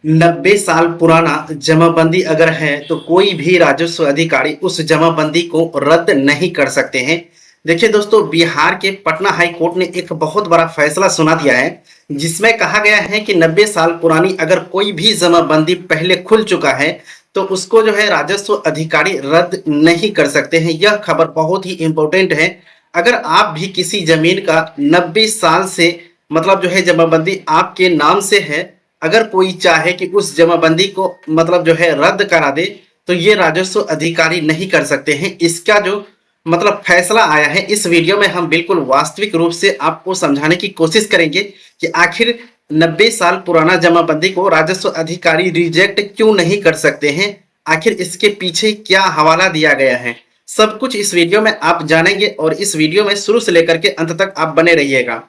90 साल पुराना जमाबंदी अगर है तो कोई भी राजस्व अधिकारी उस जमाबंदी को रद्द नहीं कर सकते हैं। देखिए दोस्तों, बिहार के पटना हाई कोर्ट ने एक बहुत बड़ा फैसला सुना दिया है, जिसमें कहा गया है कि 90 साल पुरानी अगर कोई भी जमाबंदी पहले खुल चुका है तो उसको जो है राजस्व अधिकारी रद्द नहीं कर सकते हैं। यह खबर बहुत ही इंपॉर्टेंट है। अगर आप भी किसी जमीन का 90 साल से मतलब जो है जमाबंदी आपके नाम से है, अगर कोई चाहे कि उस जमाबंदी को मतलब जो है रद्द करा दे तो ये राजस्व अधिकारी नहीं कर सकते हैं। इसका जो मतलब फैसला आया है, इस वीडियो में हम बिल्कुल वास्तविक रूप से आपको समझाने की कोशिश करेंगे कि आखिर 90 साल पुराना जमाबंदी को राजस्व अधिकारी रिजेक्ट क्यों नहीं कर सकते हैं, आखिर इसके पीछे क्या हवाला दिया गया है। सब कुछ इस वीडियो में आप जानेंगे और इस वीडियो में शुरू से लेकर के अंत तक आप बने रहिएगा।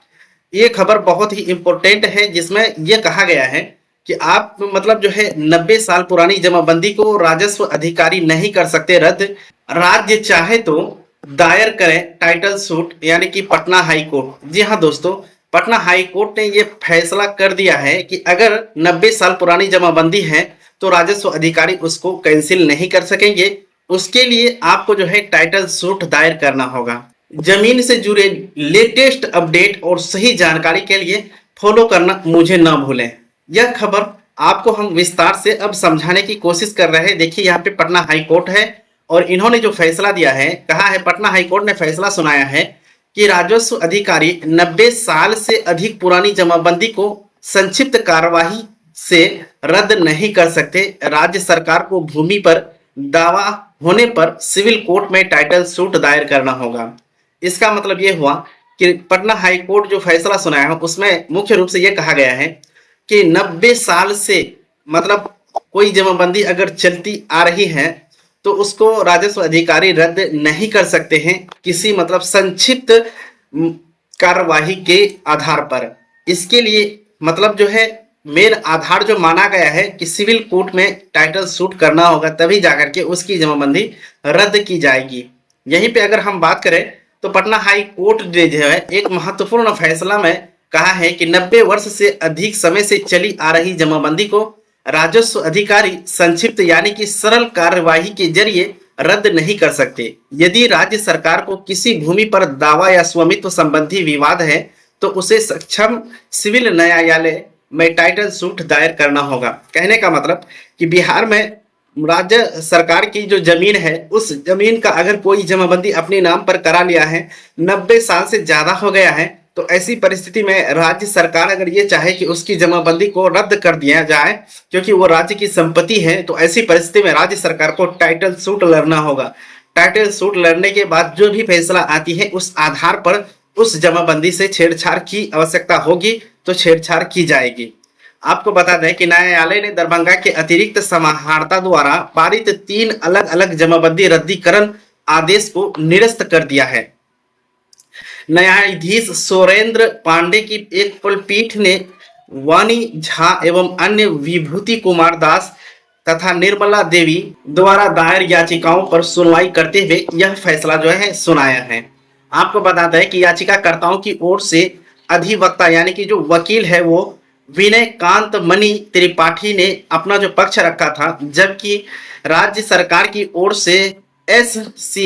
ये खबर बहुत ही इंपॉर्टेंट है, जिसमें यह कहा गया है कि आप मतलब जो है 90 साल पुरानी जमाबंदी को राजस्व अधिकारी नहीं कर सकते रद्द। राज्य चाहे तो दायर करें टाइटल सूट, यानी कि पटना हाई कोर्ट। जी हाँ दोस्तों, पटना हाई कोर्ट ने ये फैसला कर दिया है कि अगर 90 साल पुरानी जमाबंदी है तो राजस्व अधिकारी उसको कैंसिल नहीं कर सकेंगे। उसके लिए आपको जो है टाइटल सूट दायर करना होगा। जमीन से जुड़े लेटेस्ट अपडेट और सही जानकारी के लिए फॉलो करना मुझे ना भूलें। यह खबर आपको हम विस्तार से अब समझाने की कोशिश कर रहे हैं। देखिए, यहाँ पे पटना हाई कोर्ट है और इन्होंने जो फैसला दिया है, कहा है पटना हाई कोर्ट ने फैसला सुनाया है कि राजस्व अधिकारी 90 साल से अधिक पुरानी जमाबंदी को संक्षिप्त कार्यवाही से रद्द नहीं कर सकते। राज्य सरकार को भूमि पर दावा होने पर सिविल कोर्ट में टाइटल सूट दायर करना होगा। इसका मतलब ये हुआ कि पटना हाई कोर्ट जो फैसला सुनाया है उसमें मुख्य रूप से ये कहा गया है कि 90 साल से मतलब कोई जमाबंदी अगर चलती आ रही है तो उसको राजस्व अधिकारी रद्द नहीं कर सकते हैं किसी मतलब संक्षिप्त कार्यवाही के आधार पर। इसके लिए मतलब जो है मेन आधार जो माना गया है कि सिविल कोर्ट में टाइटल सूट करना होगा, तभी जाकर के उसकी जमाबंदी रद्द की जाएगी। यहीं पे अगर हम बात करें तो पटना हाई कोर्ट ने जो है एक महत्वपूर्ण फैसला में कहा है कि 90 वर्ष से अधिक समय से चली आ रही जमाबंदी को राजस्व अधिकारी संक्षिप्त यानी कि सरल कार्यवाही के जरिए रद्द नहीं कर सकते। यदि राज्य सरकार को किसी भूमि पर दावा या स्वामित्व संबंधी विवाद है तो उसे सक्षम सिविल न्यायालय में टाइटल सूट दायर करना होगा। कहने का मतलब कि बिहार में राज्य सरकार की जो जमीन है, उस जमीन का अगर कोई जमाबंदी अपने नाम पर करा लिया है, 90 साल से ज्यादा हो गया है, तो ऐसी परिस्थिति में राज्य सरकार अगर ये चाहे कि उसकी जमाबंदी को रद्द कर दिया जाए क्योंकि वो राज्य की संपत्ति है, तो ऐसी परिस्थिति में राज्य सरकार को टाइटल सूट लड़ना होगा। टाइटल सूट लड़ने के बाद जो भी फैसला आती है उस आधार पर उस जमाबंदी से छेड़छाड़ की आवश्यकता होगी तो छेड़छाड़ की जाएगी। आपको बता दें कि न्यायालय ने दरभंगा के अतिरिक्त समाहर्ता द्वारा पारित 3 अलग अलग जमाबंदी रद्दीकरण आदेश को निरस्त कर दिया है। न्यायाधीश सोरेंद्र पांडे की एक पीठ ने वानी झा एवं अन्य विभूति कुमार दास तथा निर्मला देवी द्वारा दायर याचिकाओं पर सुनवाई करते हुए यह फैसला जो है सुनाया है। आपको बता दें कि याचिकाकर्ताओं की ओर से अधिवक्ता यानी कि जो वकील है वो विनय कांत मणि त्रिपाठी ने अपना जो पक्ष रखा था, जबकि राज्य सरकार की ओर से SC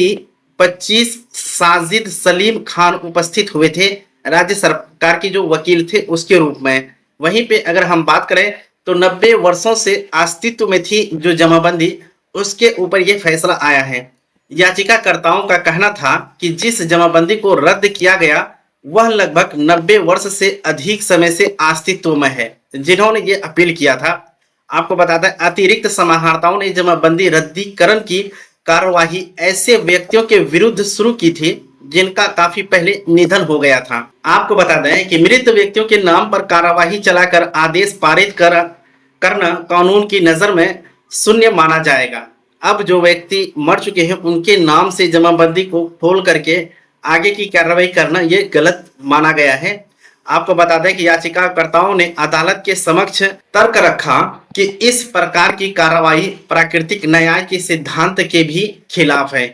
25 साजिद सलीम खान उपस्थित हुए थे, राज्य सरकार की जो वकील थे उसके रूप में। वहीं पे अगर हम बात करें तो 90 वर्षों से अस्तित्व में थी जो जमाबंदी, उसके ऊपर यह फैसला आया है। याचिकाकर्ताओं का कहना था कि जिस जमाबंदी को रद्द किया गया वह लगभग 90 वर्ष से अधिक समय से अस्तित्व में है, जिन्होंने ये अपील किया था। आपको बता दें अतिरिक्त समाहर्ताओं ने जमाबंदी रद्दीकरण की कार्यवाही ऐसे व्यक्तियों के विरुद्ध शुरू की थी जिनका काफी पहले निधन हो गया था। आपको बता दें कि मृत व्यक्तियों के नाम पर कार्यवाही चलाकर आदेश पारित करना कानून की नजर में शून्य माना जाएगा। अब जो व्यक्ति मर चुके हैं उनके नाम से जमाबंदी को खोल करके आगे की कार्रवाई करना ये गलत माना गया है। आपको बता दें कि याचिकाकर्ताओं ने अदालत के समक्ष तर्क रखा कि इस प्रकार की कार्रवाई प्राकृतिक न्याय के सिद्धांत के भी खिलाफ है।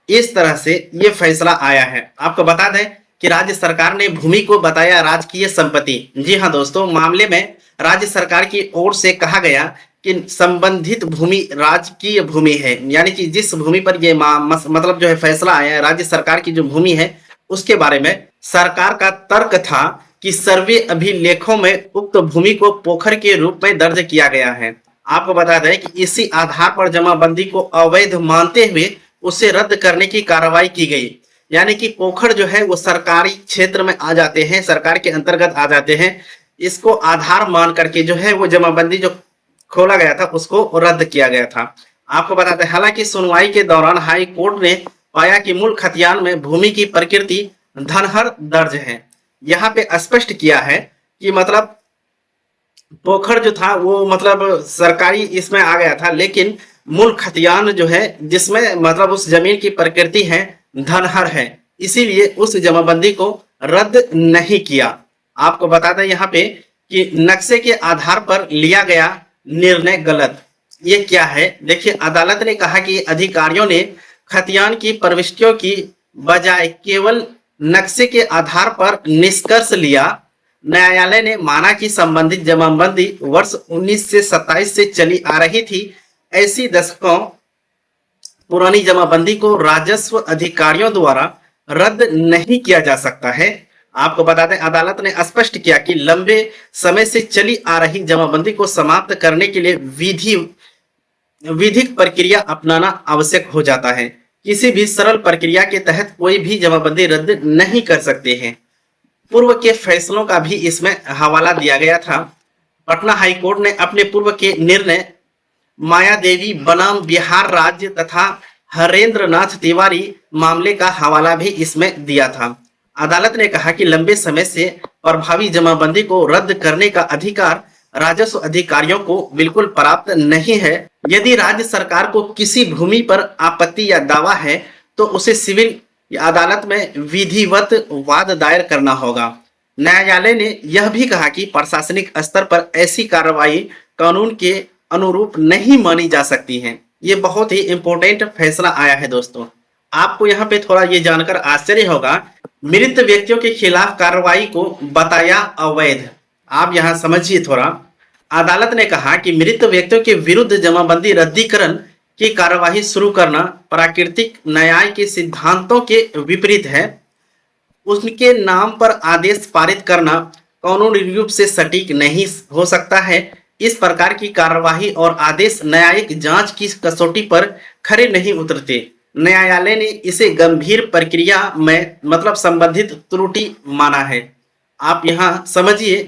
इस तरह से ये फैसला आया है। आपको बता दें कि राज्य सरकार ने भूमि को बताया राजकीय संपत्ति। जी हाँ दोस्तों, मामले में राज्य सरकार की ओर से कहा गया कि संबंधित भूमि राजकीय भूमि है, यानी कि जिस भूमि पर ये मतलब जो है फैसला आया है, राज्य सरकार की जो भूमि है उसके बारे में सरकार का तर्क था कि सर्वे अभिलेखों में उक्त भूमि को पोखर के रूप में दर्ज किया गया है। आपको बता दें कि इसी आधार पर जमाबंदी को अवैध मानते हुए उसे रद्द करने की कार्रवाई की गई। यानी कि पोखर जो है वो सरकारी क्षेत्र में आ जाते हैं, सरकार के अंतर्गत आ जाते हैं। इसको आधार मान करके जो है वो जमाबंदी जो खोला गया था उसको रद्द किया गया था। आपको बताते हैं हालांकि सुनवाई के दौरान हाई कोर्ट ने पाया कि मूल खतियान में भूमि की प्रकृति धनहर दर्ज है। यहाँ पे स्पष्ट किया है कि मतलब पोखर जो था वो मतलब सरकारी इसमें आ गया था, लेकिन मूल खतियान जो है जिसमें मतलब उस जमीन की प्रकृति है धनहर है, इसीलिए उस जमाबंदी को रद्द नहीं किया। आपको बता दें यहाँ पे कि नक्शे के आधार पर लिया गया निर्णय गलत। ये क्या है, देखिए अदालत ने कहा कि अधिकारियों ने खतियान की प्रविष्टियों की बजाय केवल नक्शे के आधार पर निष्कर्ष लिया। न्यायालय ने माना कि संबंधित जमाबंदी वर्ष 1927 से चली आ रही थी। ऐसी दशकों पुरानी जमाबंदी को राजस्व अधिकारियों द्वारा रद्द नहीं किया जा सकता है। आपको बता दें अदालत ने स्पष्ट किया कि लंबे समय से चली आ रही जमाबंदी को समाप्त करने के लिए विधिक प्रक्रिया अपनाना आवश्यक हो जाता है। किसी भी सरल प्रक्रिया के तहत कोई भी जमाबंदी रद्द नहीं कर सकते हैं। पूर्व के फैसलों का भी इसमें हवाला दिया गया था। पटना हाईकोर्ट ने अपने पूर्व के निर्णय माया देवी बनाम बिहार राज्य तथा हरेंद्र नाथ तिवारी मामले का हवाला भी इसमें दिया था। अदालत ने कहा कि लंबे समय से प्रभावी जमाबंदी को रद्द करने का अधिकार राजस्व अधिकारियों को बिल्कुल प्राप्त नहीं है। यदि राज्य सरकार को किसी भूमि पर आपत्ति या दावा है तो उसे सिविल अदालत में विधिवत वाद दायर करना होगा। न्यायालय ने यह भी कहा कि प्रशासनिक स्तर पर ऐसी कार्रवाई कानून के अनुरूप नहीं मानी जा सकती है। ये बहुत ही इंपॉर्टेंट फैसला आया है दोस्तों। आपको यहाँ पे थोड़ा ये जानकर आश्चर्य होगा, मृत व्यक्तियों के खिलाफ कार्रवाई को बताया अवैध। आप यहाँ समझिए थोड़ा। अदालत ने कहा कि मृत व्यक्तियों के विरुद्ध जमाबंदी रद्दीकरण की कार्यवाही शुरू करना प्राकृतिक न्याय के सिद्धांतों के विपरीत है। उनके नाम पर आदेश पारित करना कानूनी रूप से सटीक नहीं हो सकता है। इस प्रकार की कार्यवाही और आदेश न्यायिक जांच की कसौटी पर खरे नहीं उतरते। न्यायालय ने इसे गंभीर प्रक्रिया में मतलब संबंधित त्रुटि माना है। आप यहाँ समझिए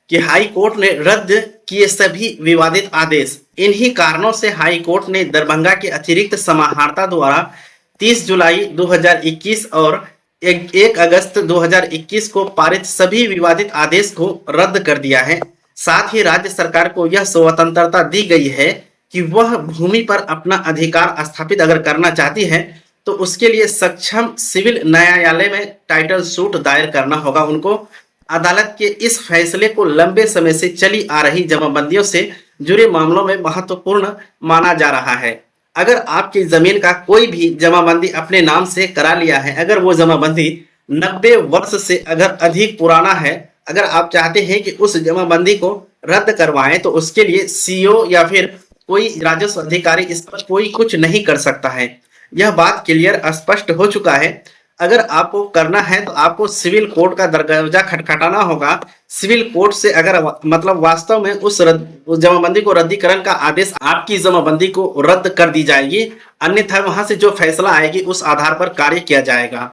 कि हाई कोर्ट ने रद्द किए सभी विवादित आदेश। इन्हीं कारणों से हाई कोर्ट ने दरभंगा के अतिरिक्त समाहर्ता द्वारा 30 जुलाई 2021 और 1 अगस्त 2021 को पारित सभी विवादित आदेश को रद्द कर दिया है। साथ ही राज्य सरकार को यह स्वतंत्रता दी गई है कि वह भूमि पर अपना अधिकार स्थापित अगर करना चाहती है तो उसके लिए सक्षम सिविल न्यायालय में टाइटल सूट दायर करना होगा उनको। अदालत के इस फैसले को लंबे समय से चली आ रही जमाबंदियों से जुड़े मामलों में महत्वपूर्ण माना जा रहा है। अगर आपकी जमीन का कोई भी जमाबंदी अपने नाम से करा लिया है, अगर वो जमाबंदी 90 वर्ष से अगर अधिक पुराना है, अगर आप चाहते हैं कि उस जमाबंदी को रद्द करवाएं तो उसके लिए सीओ या फिर कोई राजस्व अधिकारी इस पर कोई कुछ नहीं कर सकता है। यह बात क्लियर स्पष्ट हो चुका है। अगर आपको करना है तो आपको सिविल कोर्ट का दरवाजा खटखटाना होगा। सिविल कोर्ट से अगर मतलब वास्तव में उस जमाबंदी को रद्दीकरण का आदेश आपकी जमाबंदी को रद्द कर दी जाएगी, अन्यथा वहां से जो फैसला आएगी उस आधार पर कार्य किया जाएगा।